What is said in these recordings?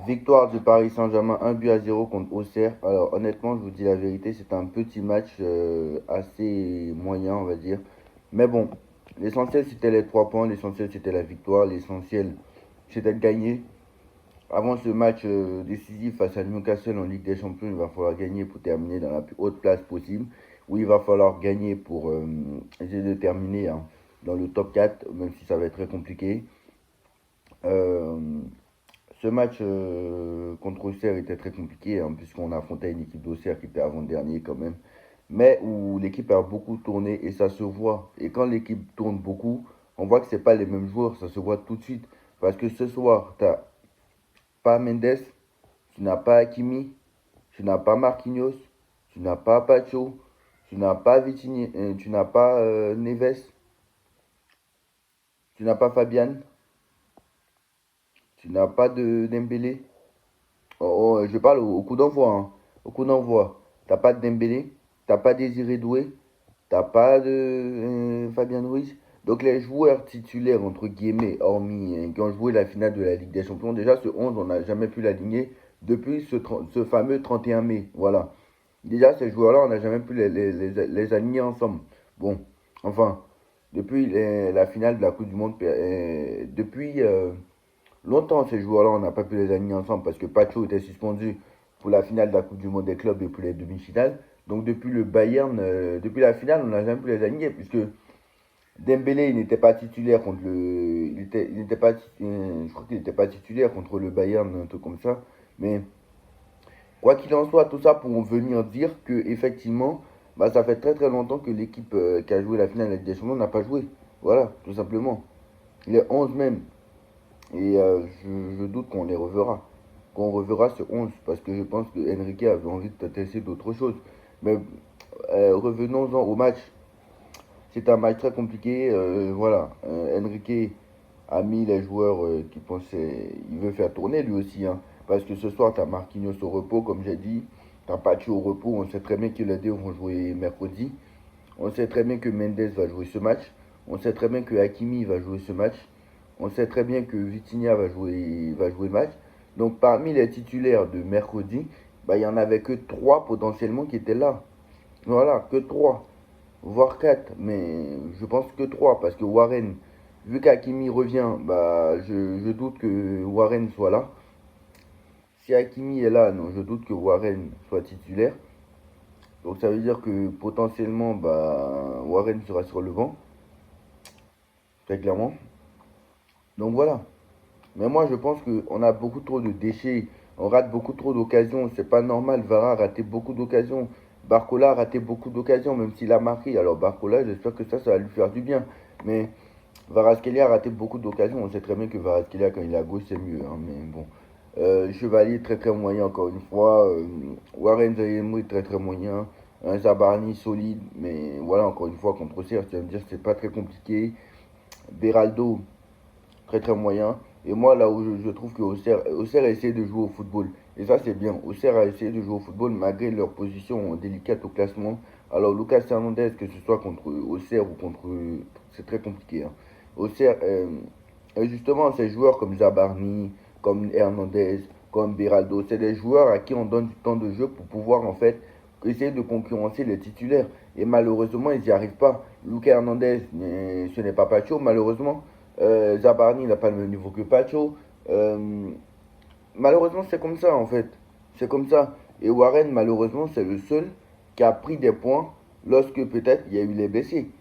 Victoire du Paris Saint-Germain, 1 but à 0 contre Auxerre. Alors honnêtement, je vous dis la vérité, c'est un petit match assez moyen, on va dire. Mais bon, l'essentiel c'était les 3 points, l'essentiel c'était la victoire, l'essentiel c'était de gagner. Avant ce match décisif face à Newcastle en Ligue des Champions, il va falloir gagner pour terminer dans la plus haute place possible. Ou il va falloir gagner pour essayer de terminer hein, dans le top 4, même si ça va être très compliqué. Euh, Ce match contre Auxerre était très compliqué, hein, puisqu'on affrontait une équipe d'Auxerre qui était avant-dernier quand même, mais où l'équipe a beaucoup tourné et ça se voit. Et quand l'équipe tourne beaucoup, on voit que c'est pas les mêmes joueurs, ça se voit tout de suite. Parce que ce soir, tu n'as pas Mendes, tu n'as pas Hakimi, tu n'as pas Marquinhos, tu n'as pas Pacho, tu n'as pas Vitinha, tu n'as pas Neves, tu n'as pas Fabian, tu n'as pas de Dembélé. Je parle au coup d'envoi, hein. Au coup d'envoi. T'as pas de Dembélé, t'as pas Désiré Doué, t'as pas de Fabien Ruiz. Donc les joueurs titulaires, entre guillemets, hormis qui ont joué la finale de la Ligue des Champions, déjà ce 11, on n'a jamais pu l'aligner depuis ce fameux 31 mai. Voilà. Déjà ces joueurs-là, on n'a jamais pu les aligner ensemble. Bon, enfin, depuis la finale de la Coupe du Monde, depuis longtemps, ces joueurs-là, on n'a pas pu les aligner ensemble parce que Pacho était suspendu pour la finale de la Coupe du Monde des clubs et pour les demi-finales. Donc depuis le Bayern, depuis la finale, on n'a jamais pu les aligner puisque Dembélé, il n'était pas titulaire contre le, il n'était pas, je crois qu'il n'était pas titulaire contre le Bayern, un truc comme ça. Mais quoi qu'il en soit, tout ça pour venir dire que effectivement, bah, ça fait très très longtemps que l'équipe qui a joué la finale de la Ligue des Champions n'a pas joué. Voilà, tout simplement. Les 11 même. Et je doute qu'on les reverra. Qu'on reverra ce 11 parce que je pense que Enrique avait envie de tester d'autres choses. Mais revenons-en au match. C'est un match très compliqué. Voilà. Enrique a mis les joueurs qui pensaient. Il veut faire tourner lui aussi. Hein, parce que ce soir, tu as Marquinhos au repos, comme j'ai dit. Tu as Pachi au repos. On sait très bien que les deux vont jouer mercredi. On sait très bien que Mendes va jouer ce match. On sait très bien que Hakimi va jouer ce match. On sait très bien que Vitinha va jouer le match. Donc parmi les titulaires de mercredi, bah, il n'y en avait que 3 potentiellement qui étaient là. Voilà, que 3, voire 4. Mais je pense que 3 parce que Warren, vu qu'Hakimi revient, bah, je doute que Warren soit là. Si Hakimi est là, non, je doute que Warren soit titulaire. Donc ça veut dire que potentiellement, bah, Warren sera sur le banc, très clairement. Donc voilà. Mais moi, je pense qu'on a beaucoup trop de déchets. On rate beaucoup trop d'occasions. C'est pas normal. Vara a raté beaucoup d'occasions. Barcola a raté beaucoup d'occasions, même s'il a marqué. Alors, Barcola, j'espère que ça va lui faire du bien. Mais Varaskelia a raté beaucoup d'occasions. On sait très bien que Varaskelia, quand il est à gauche, c'est mieux, hein. Mais bon. Chevalier, très très moyen, encore une fois. Warren Zayemou, très très moyen. Un Zabarni solide. Mais voilà, encore une fois, contre Auxerre, tu vas me dire que c'est pas très compliqué. Beraldo, très très moyen. Et moi, là où je trouve que Auxerre a essayé de jouer au football. Et ça, c'est bien. Auxerre a essayé de jouer au football malgré leur position délicate au classement. Alors, Lucas Hernandez, que ce soit contre Auxerre ou contre. C'est très compliqué, hein. Auxerre, et justement, ces joueurs comme Zabarni, comme Hernandez, comme Beraldo, c'est des joueurs à qui on donne du temps de jeu pour pouvoir, en fait, essayer de concurrencer les titulaires. Et malheureusement, ils n'y arrivent pas. Lucas Hernandez, ce n'est pas Pacho, malheureusement. Zabarni n'a pas le même niveau que Pacho. Euh, Malheureusement, c'est comme ça en fait. C'est comme ça. Et Warren, malheureusement, c'est le seul qui a pris des points lorsque peut-être il y a eu les blessés.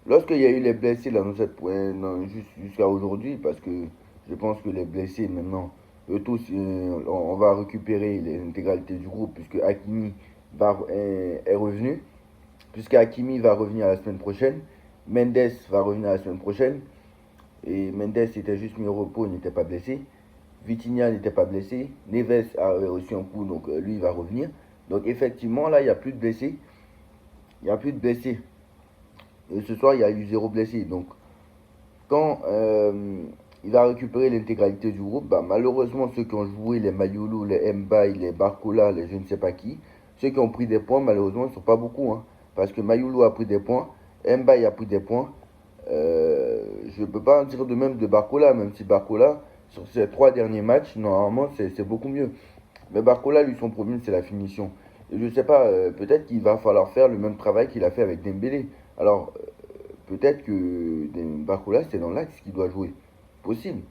Lorsqu'il y a eu les blessés là, dans cette, jusqu'à aujourd'hui, parce que je pense que les blessés maintenant, eux tous, on va récupérer l'intégralité du groupe puisque Hakimi est revenu. Puisque Hakimi va revenir la semaine prochaine. Mendes va revenir la semaine prochaine. Et Mendes était juste mis au repos, il n'était pas blessé. Vitinha n'était pas blessé. Neves a reçu un coup, donc lui il va revenir. Donc effectivement, là, il n'y a plus de blessés. Il n'y a plus de blessés. Et ce soir, il y a eu 0 blessé. Donc quand il va récupérer l'intégralité du groupe, bah, malheureusement, ceux qui ont joué, les Mayulu, les Mbaye, les Barcola, les je ne sais pas qui, ceux qui ont pris des points, malheureusement, ils ne sont pas beaucoup, hein. Parce que Mayulu a pris des points, Mbaye a pris des points. Je ne peux pas en dire de même de Barcola, même si Barcola, sur ces 3 derniers matchs, normalement, c'est beaucoup mieux. Mais Barcola, lui, son problème, c'est la finition. Et je sais pas, peut-être qu'il va falloir faire le même travail qu'il a fait avec Dembélé. Alors, peut-être que Barcola, c'est dans l'axe qu'il doit jouer. Possible.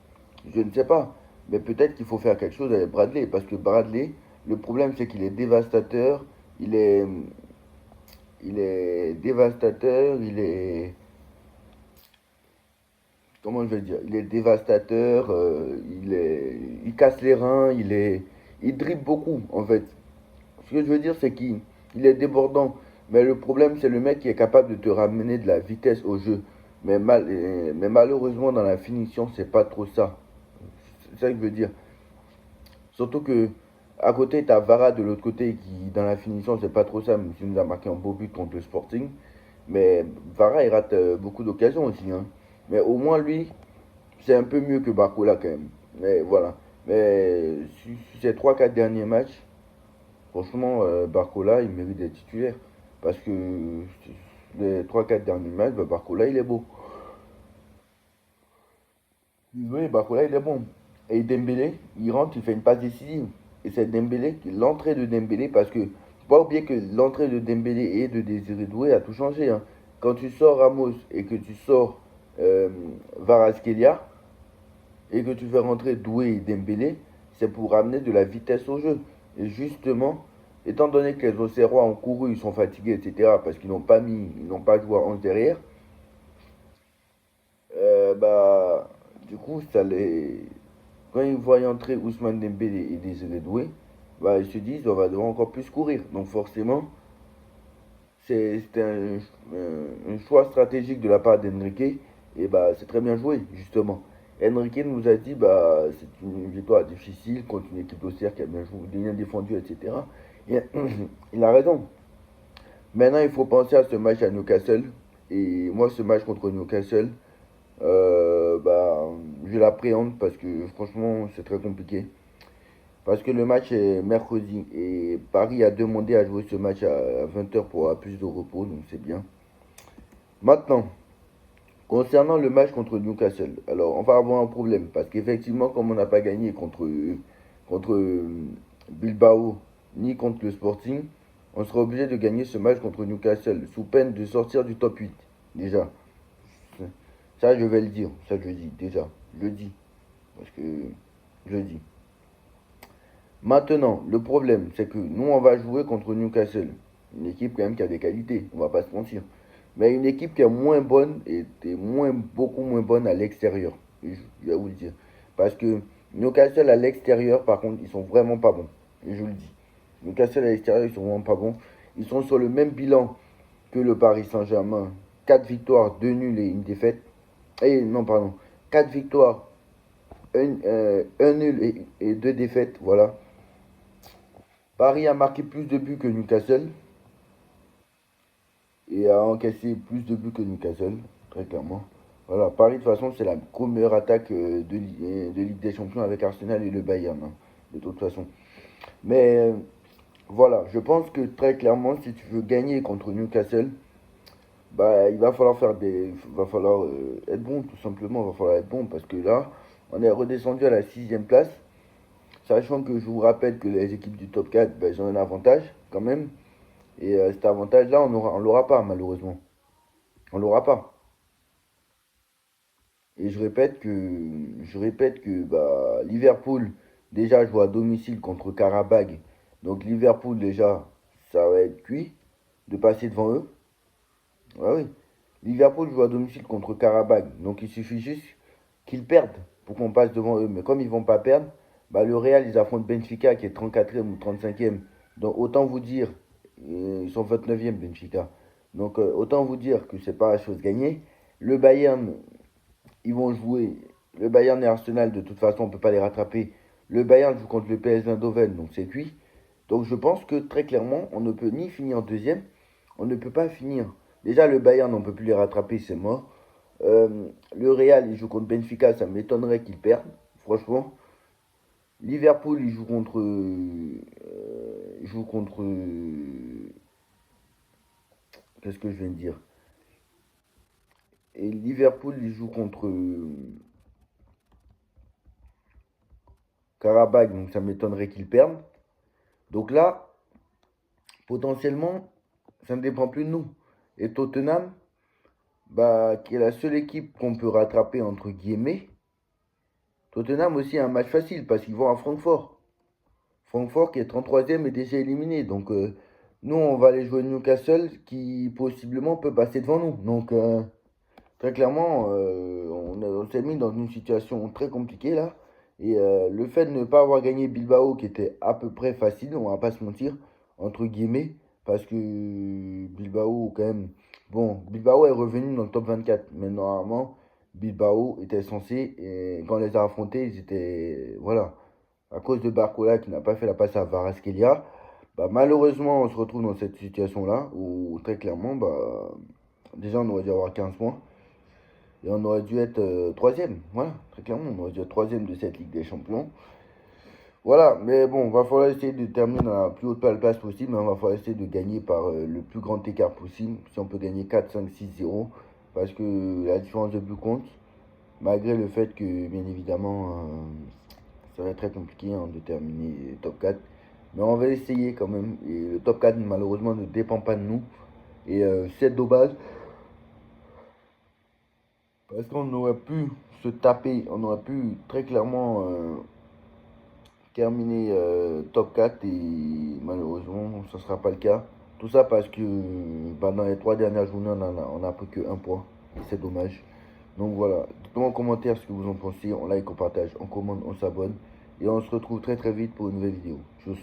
Je ne sais pas. Mais peut-être qu'il faut faire quelque chose avec Bradley. Parce que Bradley, le problème, c'est qu'il est dévastateur. Il est, il est dévastateur. Comment je vais dire? Il est dévastateur. Il casse les reins. Il dribble beaucoup, en fait. Ce que je veux dire, c'est qu'il est débordant. Mais le problème, c'est le mec qui est capable de te ramener de la vitesse au jeu. Mais malheureusement, dans la finition, c'est pas trop ça. C'est ça que je veux dire. Surtout que à côté, tu as Vara de l'autre côté qui, dans la finition, c'est pas trop ça, même s'il nous a marqué un beau but contre le Sporting. Mais Vara, il rate beaucoup d'occasions aussi, hein. Mais au moins, lui, c'est un peu mieux que Barcola quand même. Mais voilà. Mais sur ces 3 4 derniers matchs, franchement, Barcola, il mérite d'être titulaire. Parce que les 3 4 derniers matchs, bah, Barcola, il est beau. Oui, Barcola, il est bon. Et Dembélé, il rentre, il fait une passe décisive. Et c'est Dembélé, l'entrée de Dembélé, parce que faut pas oublier que l'entrée de Dembélé et de Désiré Doué a tout changé, hein. Quand tu sors Ramos et que tu sors euh, Kvaratskhelia et que tu fais rentrer Doué et Dembélé, c'est pour ramener de la vitesse au jeu. Et justement, étant donné que les Auxerrois ont couru, ils sont fatigués, etc., parce ils n'ont pas joué à 11 derrière, bah, du coup, quand ils voient entrer Ousmane Dembélé et Désiré Doué, bah, ils se disent on va devoir encore plus courir. Donc forcément, c'était un choix stratégique de la part d'Enrique. Et bah, c'est très bien joué, justement. Enrique nous a dit bah, c'est une victoire difficile contre une équipe d'Auxerre qui a bien joué, bien défendu, etc. Et, il a raison. Maintenant, il faut penser à ce match à Newcastle. Et moi, ce match contre Newcastle, bah, je l'appréhende parce que franchement, c'est très compliqué. Parce que le match est mercredi et Paris a demandé à jouer ce match à 20 h pour avoir plus de repos, donc c'est bien. Maintenant, concernant le match contre Newcastle, alors on va avoir un problème parce qu'effectivement, comme on n'a pas gagné contre Bilbao ni contre le Sporting, on sera obligé de gagner ce match contre Newcastle sous peine de sortir du top 8. Déjà, ça je vais le dire, ça je le dis déjà, je le dis parce que je le dis. Maintenant, le problème, c'est que nous, on va jouer contre Newcastle. Une équipe quand même qui a des qualités, on va pas se mentir. Mais une équipe qui est moins bonne et beaucoup moins bonne à l'extérieur. Je vais vous le dire. Parce que Newcastle à l'extérieur, par contre, ils sont vraiment pas bons. Et je vous le dis. Newcastle à l'extérieur, ils sont vraiment pas bons. Ils sont sur le même bilan que le Paris Saint-Germain. 4 victoires, 2 nuls et une défaite. Et non, pardon. 4 victoires, un nul et 2 défaites. Voilà. Paris a marqué plus de buts que Newcastle et a encaissé plus de buts que Newcastle, très clairement. Voilà, Paris de toute façon c'est la meilleure attaque de Ligue des Champions avec Arsenal et le Bayern, hein, de toute façon. Mais voilà, je pense que très clairement si tu veux gagner contre Newcastle, bah il va falloir va falloir être bon tout simplement, il va falloir être bon parce que là on est redescendu à la 6e place, sachant que je vous rappelle que les équipes du top 4 bah, ils ont un avantage quand même. Et cet avantage-là, on l'aura pas, malheureusement. On l'aura pas. Et je répète que bah, Liverpool, déjà, joue à domicile contre Karabag. Donc Liverpool, déjà, ça va être cuit de passer devant eux. Ouais, oui. Liverpool joue à domicile contre Karabag. Donc il suffit juste qu'ils perdent pour qu'on passe devant eux. Mais comme ils vont pas perdre, bah, le Real, ils affrontent Benfica qui est 34e ou 35e. Donc autant vous dire, ils sont 29e Benfica. Donc autant vous dire que c'est pas la chose gagnée. Le Bayern, ils vont jouer. Le Bayern et Arsenal, de toute façon, on ne peut pas les rattraper. Le Bayern joue contre le PS Eindhoven, donc c'est cuit. Donc je pense que très clairement, on ne peut ni finir deuxième, on ne peut pas finir. Déjà, le Bayern, on ne peut plus les rattraper, c'est mort. Le Real, il joue contre Benfica, ça m'étonnerait qu'ils perdent, franchement. Liverpool, il joue contre. Qu'est-ce que je viens de dire? Et Liverpool, il joue contre. Karabakh, donc ça m'étonnerait qu'ils perdent. Donc là, potentiellement, ça ne dépend plus de nous. Et Tottenham, bah, qui est la seule équipe qu'on peut rattraper, entre guillemets. Tottenham aussi a un match facile parce qu'ils vont à Francfort. Francfort qui est 33e est déjà éliminé. Donc nous, on va aller jouer Newcastle qui possiblement peut passer devant nous. Donc très clairement, on s'est mis dans une situation très compliquée là. Et le fait de ne pas avoir gagné Bilbao, qui était à peu près facile, on va pas se mentir, entre guillemets, parce que Bilbao, quand même, bon, Bilbao est revenu dans le top 24, mais normalement, Bilbao était censé, et quand on les a affrontés, ils étaient, voilà, à cause de Barcola qui n'a pas fait la passe à Varaskelia, bah, malheureusement, on se retrouve dans cette situation-là, où très clairement, bah, déjà, on aurait dû avoir 15 points. Et on aurait dû être troisième. Voilà, très clairement, on aurait dû être troisième de cette Ligue des Champions. Voilà, mais bon, va falloir essayer de terminer dans la plus haute place possible. Il va falloir essayer de gagner par le plus grand écart possible. Si on peut gagner 4, 5, 6, 0. Parce que la différence de but compte. Malgré le fait que, bien évidemment, ça va être très compliqué de terminer le top 4. Mais on va essayer quand même. Et le top 4, malheureusement, ne dépend pas de nous. Et c'est dommage. Parce qu'on aurait pu se taper, on aurait pu très clairement terminer top 4 et malheureusement ça ne sera pas le cas. Tout ça parce que bah, dans les 3 dernières journées on n'a pris que 1 point et c'est dommage. Donc voilà, dites-moi en commentaire ce que vous en pensez, on like, on partage, on commande, on s'abonne et on se retrouve très très vite pour une nouvelle vidéo. Tchuss.